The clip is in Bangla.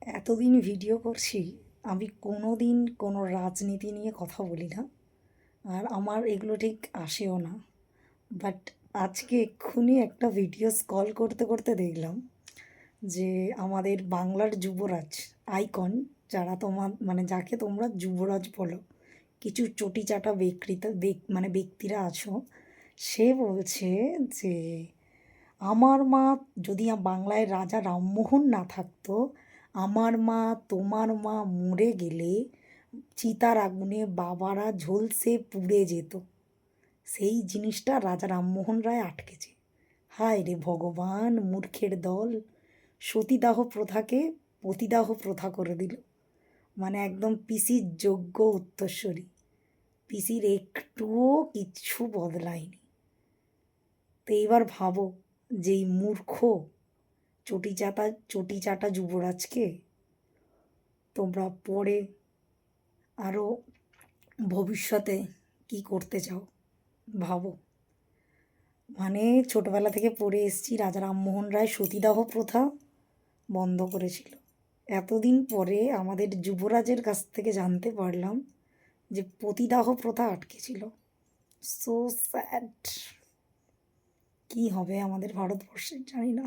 এতদিন ভিডিও করছি, আমি কোনো দিন কোনো রাজনীতি নিয়ে কথা বলি না, আর আমার এগুলো ঠিক আসেও না। বাট আজকে এক্ষুনি একটা ভিডিও স্ক্রল করতে করতে দেখলাম যে আমাদের বাংলার যুবরাজ আইকন, যারা তোমার মানে যাকে তোমরা যুবরাজ বলো, কিছু চটিচাটা ব্যক্তিরা আছো, সে বলছে যে আমার মা যদি বাংলায় রাজা রামমোহন না থাকতো, আমার মা তোমার মা মরে গেলে চিতার আগুনে বাবারা ঝলসে পুড়ে যেত। সেই জিনিসটা রাজা রামমোহন রায় আটকেছে। হায় রে ভগবান, মূর্খের দল! সতীদাহ প্রথাকে পতিদাহ প্রথা করে দিল। মানে একদম পিসির যোগ্য উত্তরসূরি। পিসির একটুও কিচ্ছু বদলায়নি। তো এইবার ভাবো যে এই মূর্খ চটিচাটা যুবরাজকে তোমরা পরে আরও ভবিষ্যতে কি করতে চাও ভাবো। মানে ছোটবেলা থেকে পড়ে এসেছি রাজা রামমোহন রায় সতীদাহ প্রথা বন্ধ করেছিল। এতদিন পরে আমাদের যুবরাজের কাছ থেকে জানতে পারলাম যে পতিদাহ প্রথা আটকে ছিল। So sad. কী হবে আমাদের ভারতবর্ষের জানি না।